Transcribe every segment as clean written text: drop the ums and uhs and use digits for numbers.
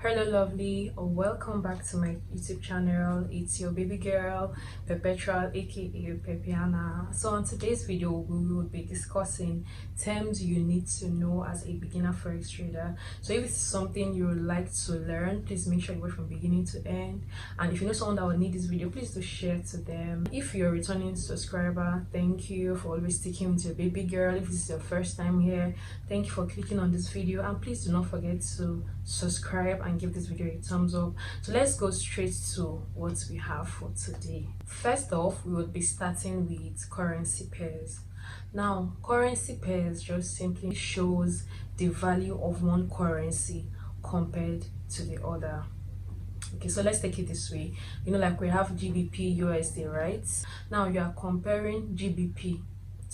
Hello lovely, or welcome back to my YouTube channel. It's your baby girl Perpetual, aka Pepiana. So on today's video we will be discussing terms you need to know as a beginner forex trader. So if it's something you would like to learn, please make sure you watch from beginning to end, and if you know someone that will need this video, please do share to them. If you're a returning subscriber, thank you for always sticking with your baby girl. If this is your first time here, thank you for clicking on this video, and please do not forget to subscribe and give this video a thumbs up. So let's go straight to what we have for today. First off, we will be starting with currency pairs. Now, currency pairs just simply shows the value of one currency compared to the other. Okay, so let's take it this way. Like we have GBP USD, right? Now you are comparing GBP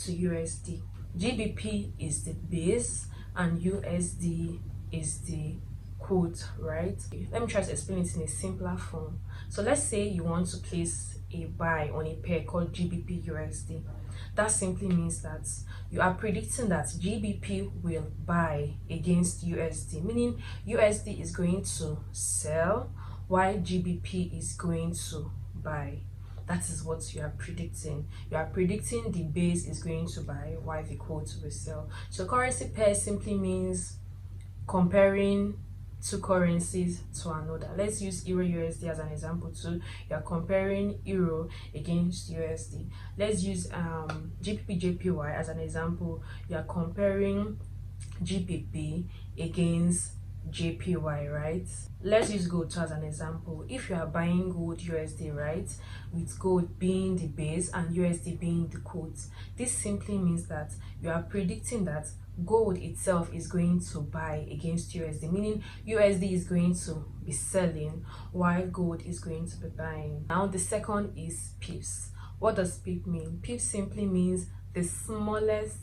to USD. GBP is the base and USD is the quote, right? Let me try to explain it in a simpler form. So let's say you want to place a buy on a pair called GBP USD. That simply means that you are predicting that GBP will buy against USD, meaning USD is going to sell while GBP is going to buy. That is what you are predicting. You are predicting the base is going to buy while the quote will sell. So currency pair simply means comparing two currencies to another. Let's use Euro USD as an example too. You are comparing Euro against USD. Let's use GBP JPY as an example. You are comparing GBP against JPY, right? Let's use gold too as an example. If you are buying gold USD, right, with gold being the base and USD being the quote, this simply means that you are predicting that gold itself is going to buy against USD, meaning USD is going to be selling while gold is going to be buying. Now the second is pips. What does pip mean? Pip simply means the smallest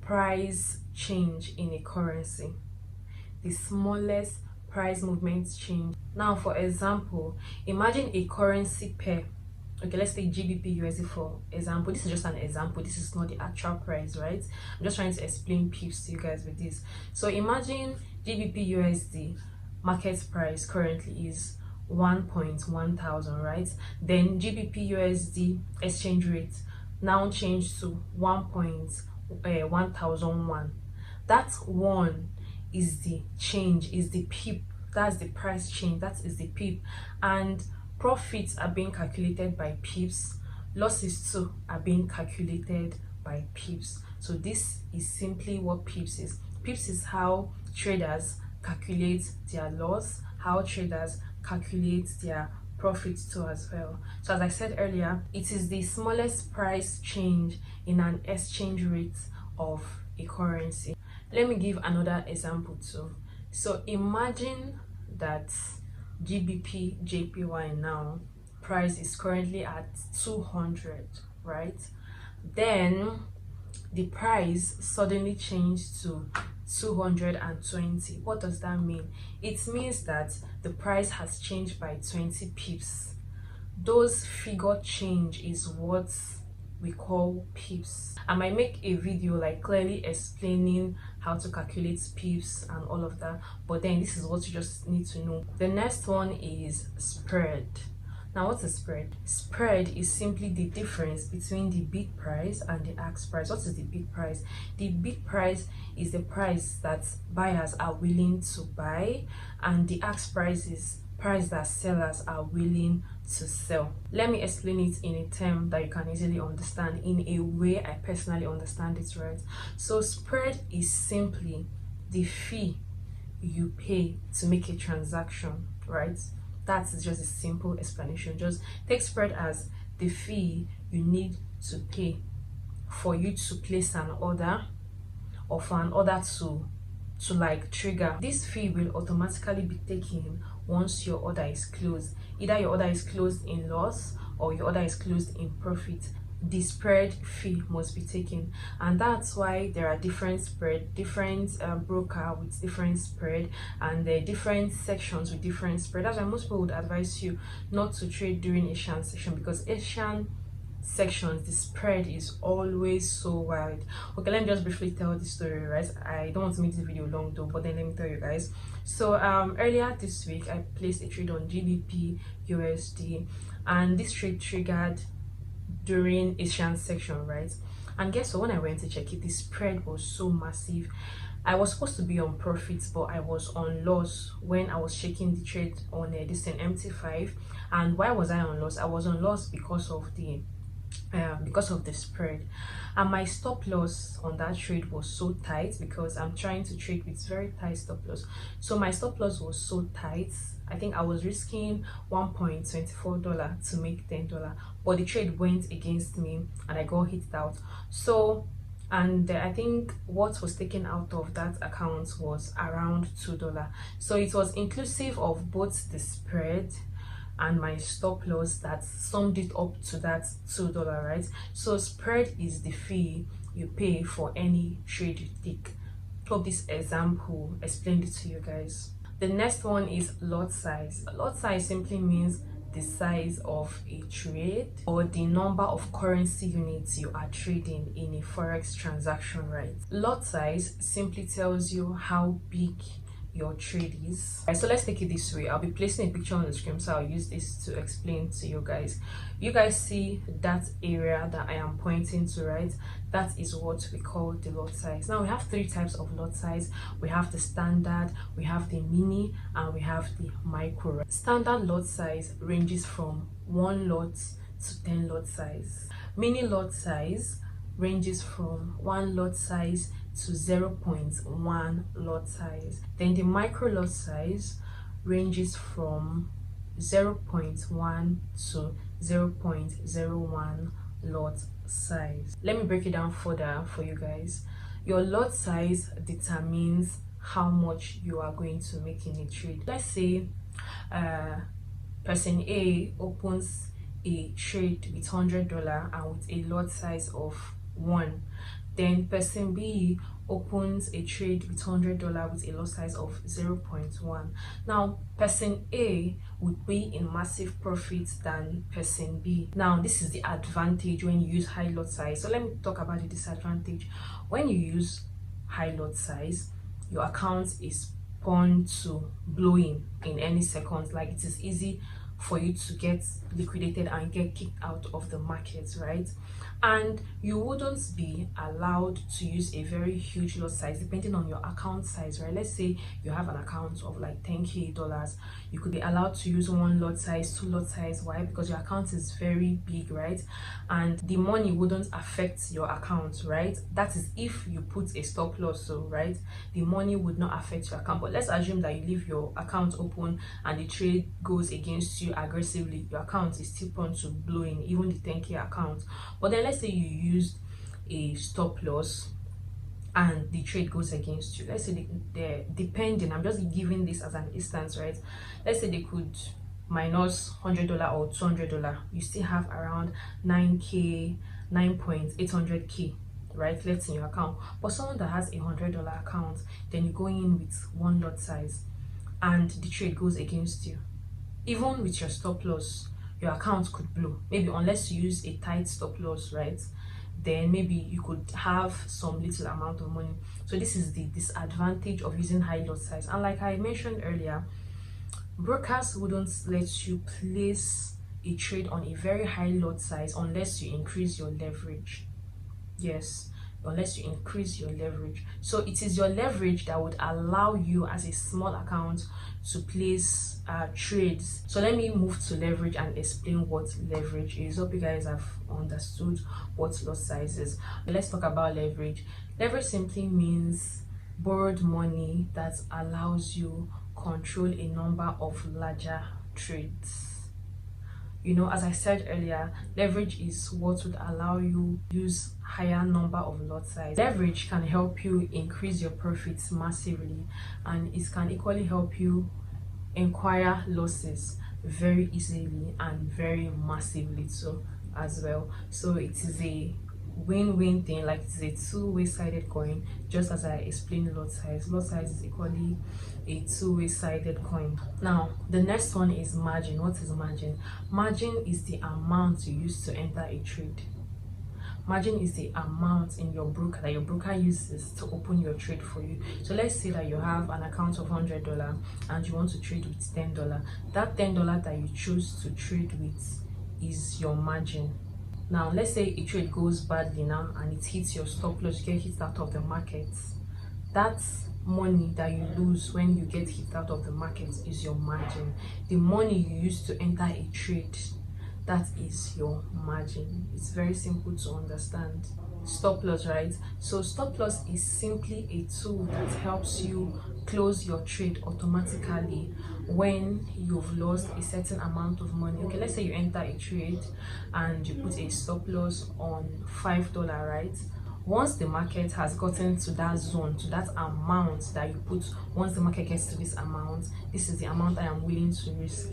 price change in a currency. The smallest price movement change. Now for example, imagine a currency pair. Okay, let's take GBP USD for example. This is just an example. This is not the actual price, right? I'm just trying to explain pips to you guys with this. So imagine GBP USD market price currently is 1.1000, right? Then GBP USD exchange rate now changed to 1.1001. That one is the change, is the pip. That's the price change, that is the pip. And profits are being calculated by pips, losses too are being calculated by pips. So this is simply what pips is. Pips is how traders calculate their loss, how traders calculate their profits too as well. So as I said earlier, it is the smallest price change in an exchange rate of a currency. Let me give another example too. So imagine that GBP JPY now price is currently at 200, right? Then the price suddenly changed to 220. What does that mean? It means that the price has changed by 20 pips. Those figure change is what we call pips. I might make a video like clearly explaining how to calculate pips and all of that, but then this is what you just need to know. The next one is spread. Now what's a spread? Spread is simply the difference between the bid price and the ask price. What is the bid price? The bid price is the price that buyers are willing to buy, and the ask price is price that sellers are willing to sell. Let me explain it in a term that you can easily understand, in a way I personally understand it, right? So spread is simply the fee you pay to make a transaction, right? That is just a simple explanation. Just take spread as the fee you need to pay for you to place an order, or for an order to like trigger. This fee will automatically be taken once your order is closed. Either your order is closed in loss or your order is closed in profit. The spread fee must be taken, and that's why there are different spread, different broker with different spread, and there are different sections with different spread. That's why most people would advise you not to trade during Asian session, because Asian sections, the spread is always so wide. Okay, let me just briefly tell the story, right? I don't want to make this video long though, but then let me tell you guys. So earlier this week I placed a trade on GBP USD, and this trade triggered during Asian section, right? And guess what, when I went to check it, the spread was so massive. I was supposed to be on profits, but I was on loss when I was checking the trade on this thing MT5. And why was I on loss? I was on loss because of the spread, and my stop loss on that trade was so tight because I'm trying to trade with very tight stop loss. So my stop loss was so tight. I think I was risking $1.24 to make $10, but the trade went against me and I got hit out. So, and I think what was taken out of that account was around $2. So it was inclusive of both the spread and my stop loss that summed it up to that $2, right? So spread is the fee you pay for any trade you take. Hope this example explained it to you guys. The next one is lot size. Lot size simply means the size of a trade or the number of currency units you are trading in a forex transaction, right? Lot size simply tells you how big your trade is. Right, so let's take it this way. I'll be placing a picture on the screen, so I'll use this to explain to you guys. You guys see that area that I am pointing to, right? That is what we call the lot size. Now we have three types of lot size. We have the standard, we have the mini, and we have the micro. Standard lot size ranges from 1 lot to 10 lot size. Mini lot size ranges from 1 lot size to 0.1 lot size. Then the micro lot size ranges from 0.1 to 0.01 lot size. Let me break it down further for you guys. Your lot size determines how much you are going to make in a trade. Let's say person A opens a trade with $100 and with a lot size of 1. Then person B opens a trade with $100 with a lot size of 0.1. Now person A would be in massive profits than person B. Now this is the advantage when you use high lot size. So let me talk about the disadvantage. When you use high lot size, your account is prone to blowing in any second. Like, it is easy for you to get liquidated and get kicked out of the market, right? And you wouldn't be allowed to use a very huge lot size depending on your account size, right? Let's say you have an account of like $10K, you could be allowed to use 1 lot size, 2 lot size. Why? Because your account is very big, right? And the money wouldn't affect your account, right? That is if you put a stop loss, so right, the money would not affect your account. But let's assume that you leave your account open and the trade goes against you aggressively. Your account is still prone to blowing, even the 10K account. But then let's say you used a stop loss and the trade goes against you. Let's say they're depending, I'm just giving this as an instance, right? Let's say they could minus $100 or $200. You still have around 9K, 9.800K, right, left in your account. But someone that has a $100 account, then you go in with 1 lot size and the trade goes against you. Even with your stop loss, your account could blow. Maybe unless you use a tight stop loss, right, then maybe you could have some little amount of money. So this is the disadvantage of using high lot size. And like I mentioned earlier, brokers wouldn't let you place a trade on a very high lot size unless you increase your leverage. Yes, unless you increase your leverage. So it is your leverage that would allow you as a small account to place trades. So let me move to leverage and explain what leverage is. Hope you guys have understood what lot size is. Let's talk about leverage. Leverage simply means borrowed money that allows you control a number of larger trades. You know, as I said earlier, leverage is what would allow you use higher number of lot size. Leverage can help you increase your profits massively, and it can equally help you acquire losses very easily and very massively too as well. So it is a win-win thing, like it's a two-way sided coin, just as I explained lot size. Lot size is equally a two-way sided coin. Now the next one is margin. What is margin? Margin is the amount you use to enter a trade. Margin is the amount in your broker that your broker uses to open your trade for you. So let's say that you have an account of $100 and you want to trade with $10. That $10 that you choose to trade with is your margin. Now let's say a trade goes badly now and it hits your stop loss, you get hit out of the market. That's money that you lose when you get hit out of the market is your margin. The money you use to enter a trade, that is your margin. It's very simple to understand. Stop loss, right? So stop loss is simply a tool that helps you close your trade automatically when you've lost a certain amount of money. Okay, let's say you enter a trade and you put a stop loss on $5, right? Once the market has gotten to that zone, to that amount that you put, once the market gets to this amount, this is the amount I am willing to risk.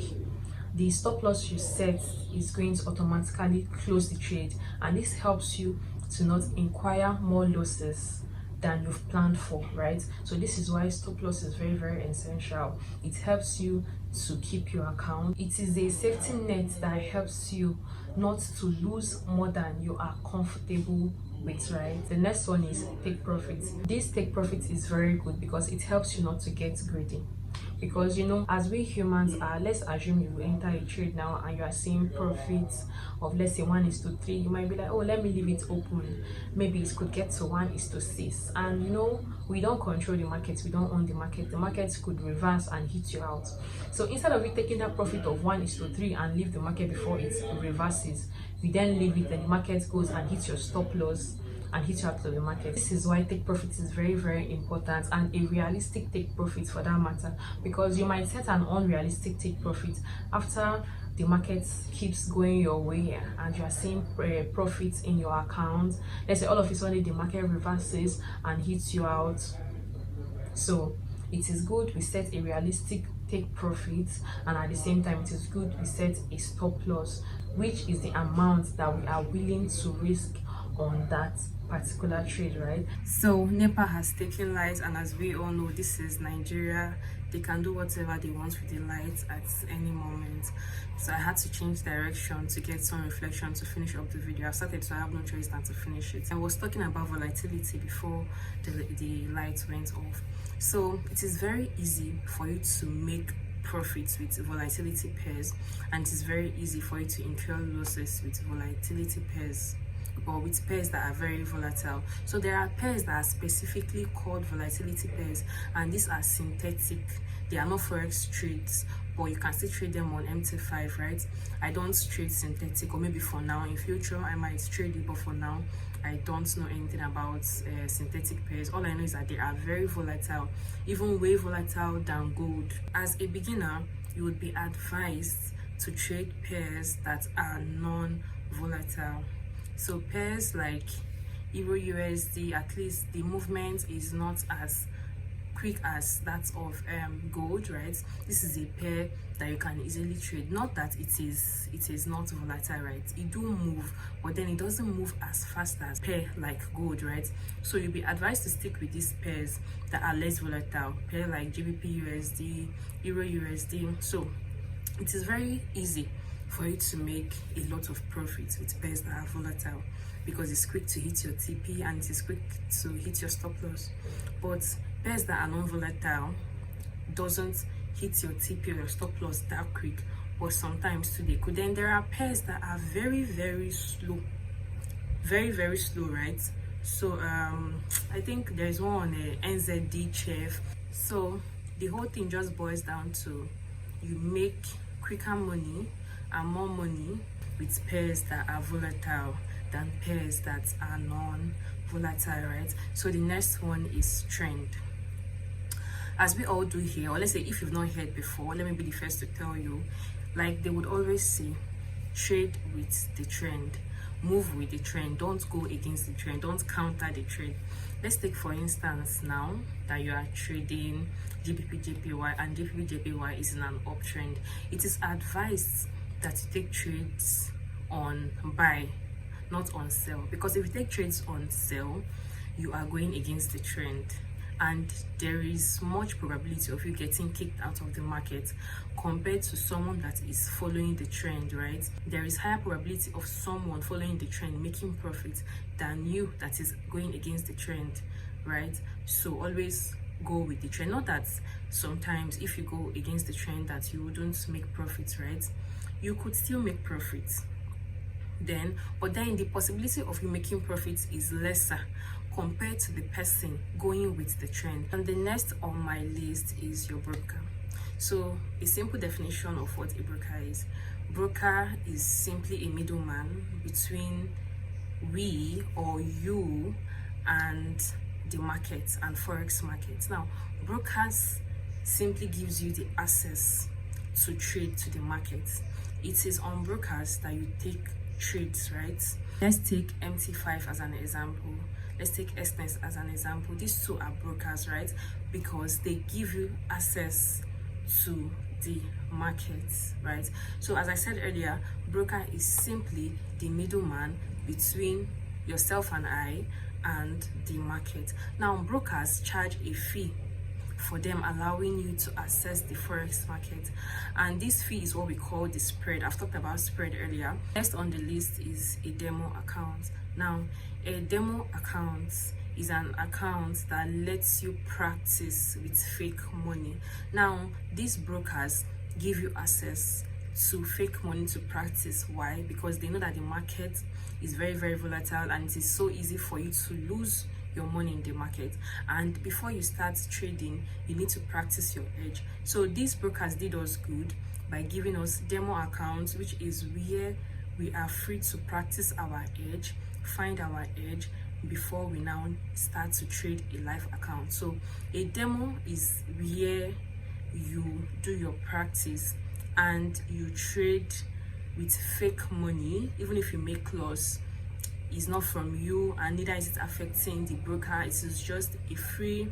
The stop loss you set is going to automatically close the trade, and this helps you to not acquire more losses than you've planned for, right? So this is why stop loss is very, very essential. It helps you to keep your account. It is a safety net that helps you not to lose more than you are comfortable with, right? The next one is take profit. This take profit is very good because it helps you not to get greedy. Because you know, as we humans are, let's assume you enter a trade now and you are seeing profits of, let's say, 1:3. You might be like, oh, let me leave it open, maybe it could get to 1:6. And you know, we don't control the market, we don't own the market. The market could reverse and hit you out. So instead of you taking that profit of 1:3 and leave the market before it reverses, you then leave it, then the market goes and hits your stop loss and hit you out of the market. This is why take profit is very, very important, and a realistic take profit for that matter, because you might set an unrealistic take profit after the market keeps going your way and you are seeing profits in your account. Let's say all of a sudden the market reverses and hits you out. So it is good we set a realistic take profit, and at the same time it is good we set a stop loss, which is the amount that we are willing to risk on that particular trade, right? So NEPA has taken light, and as we all know, this is Nigeria. They can do whatever they want with the lights at any moment. So I had to change direction to get some reflection to finish up the video. I started, so I have no choice than to finish it. I was talking about volatility before the light went off. So it is very easy for you to make profits with volatility pairs, and it is very easy for you to incur losses with volatility pairs, or with pairs that are very volatile. So there are pairs that are specifically called volatility pairs, and these are synthetic. They are not forex trades, but you can still trade them on MT5, right? I don't trade synthetic, or maybe for now. In future I might trade it, but for now I don't know anything about synthetic pairs. All I know is that they are very volatile, even way volatile than gold. As a beginner, you would be advised to trade pairs that are non-volatile. So pairs like Euro USD, at least the movement is not as quick as that of gold, right? This is a pair that you can easily trade. Not that it is not volatile, right? It do move, but then it doesn't move as fast as pair like gold, right? So you'll be advised to stick with these pairs that are less volatile, pair like GBP USD, Euro USD. So it is very easy for you to make a lot of profits with pairs that are volatile, because it's quick to hit your TP and it is quick to hit your stop loss. But pairs that are non-volatile doesn't hit your TP or your stop loss that quick, but sometimes too they could. Then there are pairs that are very, very slow, very, very slow, right? So I think there's one on a NZD chef. So the whole thing just boils down to you make quicker money and more money with pairs that are volatile than pairs that are non-volatile, right? So the next one is trend. As we all do here, or let's say if you've not heard before, let me be the first to tell you, like they would always say, trade with the trend, move with the trend, don't go against the trend, don't counter the trend. Let's take for instance now that you are trading GBP/JPY and GBP/JPY is in an uptrend. It is advised that you take trades on buy, not on sell, because if you take trades on sell, you are going against the trend, and there is much probability of you getting kicked out of the market compared to someone that is following the trend, right? There is higher probability of someone following the trend making profit than you that is going against the trend, right? So always go with the trend. Not that sometimes if you go against the trend that you wouldn't make profits, right? You could still make profits then, but then the possibility of you making profits is lesser compared to the person going with the trend. And the next on my list is your broker. So a simple definition of what a broker is: broker is simply a middleman between we or you and the market and forex market. Now, brokers simply gives you the access to trade to the market. It is on brokers that you take trades, right? Let's take MT5 as an example. Let's take Essence as an example. These two are brokers, right? Because they give you access to the market, right? So as I said earlier, broker is simply the middleman between yourself and I and the market. Now, brokers charge a fee for them allowing you to access the forex market, and this fee is what we call the spread. I've talked about spread earlier. Next on the list is a demo account. Now, a demo account is an account that lets you practice with fake money. Now, these brokers give you access to fake money to practice. Why? Because they know that the market is very, very volatile, and it is so easy for you to lose your money in the market, and before you start trading you need to practice your edge. So these brokers did us good by giving us demo accounts, which is where we are free to practice our edge, find our edge before we now start to trade a live account. So a demo is where you do your practice and you trade with fake money. Even if you make loss, it's not from you, and neither is it affecting the broker. It is just a free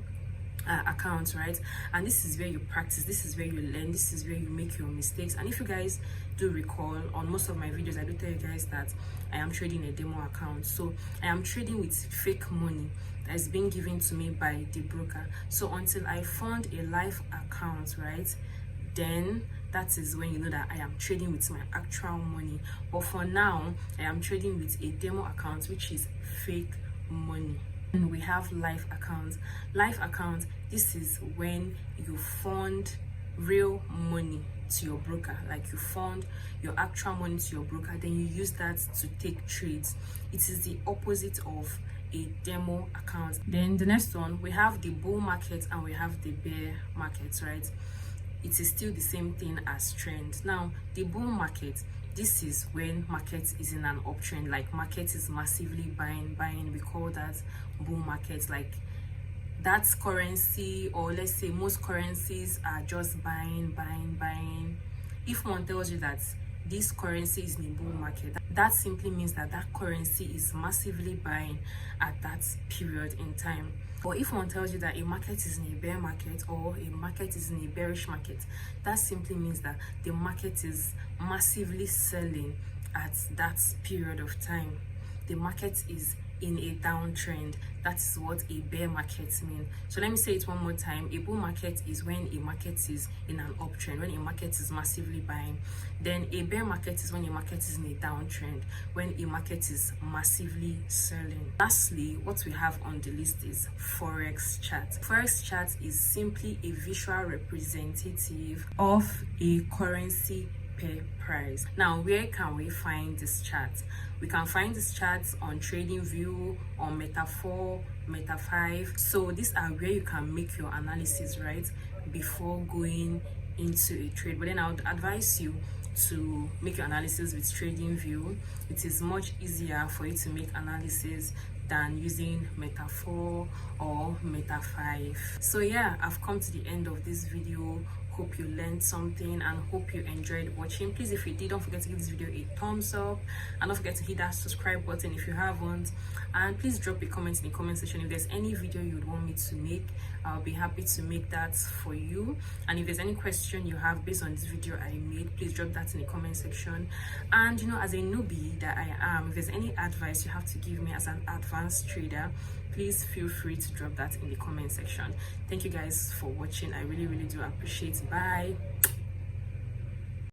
account, right? And this is where you practice, this is where you learn, this is where you make your mistakes. And if you guys do recall, on most of my videos I do tell you guys that I am trading a demo account. So I am trading with fake money that is being given to me by the broker. So until I fund a live account, right, then that is when you know that I am trading with my actual money. But for now, I am trading with a demo account, which is fake money. And we have live accounts. Live account, this is when you fund real money to your broker. Like you fund your actual money to your broker, then you use that to take trades. It is the opposite of a demo account. Then the next one, we have the bull market and we have the bear market, right? It is still the same thing as trend. Now, the bull market, this is when market is in an uptrend, like market is massively buying. We call that bull market. Like that's currency, or let's say most currencies are just buying. If one tells you that this currency is in a bull market, that simply means that that currency is massively buying at that period in time. Or if one tells you that a market is in a bear market or a market is in a bearish market, that simply means that the market is massively selling at that period of time. The market is in a downtrend. That is what a bear market means. So let me say it one more time. A bull market is when a market is in an uptrend, when a market is massively buying. Then a bear market is when a market is in a downtrend, when a market is massively selling. Lastly, what we have on the list is Forex chart. Forex chart is simply a visual representative of a currency pair price. Now, where can we find this chart? We can find this chart on TradingView, on Meta4, Meta5. So these are where you can make your analysis, right, before going into a trade. But then I would advise you to make your analysis with TradingView. It is much easier for you to make analysis than using Meta4 or Meta5. So yeah, I've come to the end of this video. Hope you learned something and hope you enjoyed watching. Please, if you did, don't forget to give this video a thumbs up and don't forget to hit that subscribe button if you haven't. And please drop a comment in the comment section if there's any video you would want me to make. I'll be happy to make that for you. And if there's any question you have based on this video I made, please drop that in the comment section. And as a newbie that I am, if there's any advice you have to give me as an advanced trader, please feel free to drop that in the comment section. Thank you guys for watching. I really do appreciate it. Bye.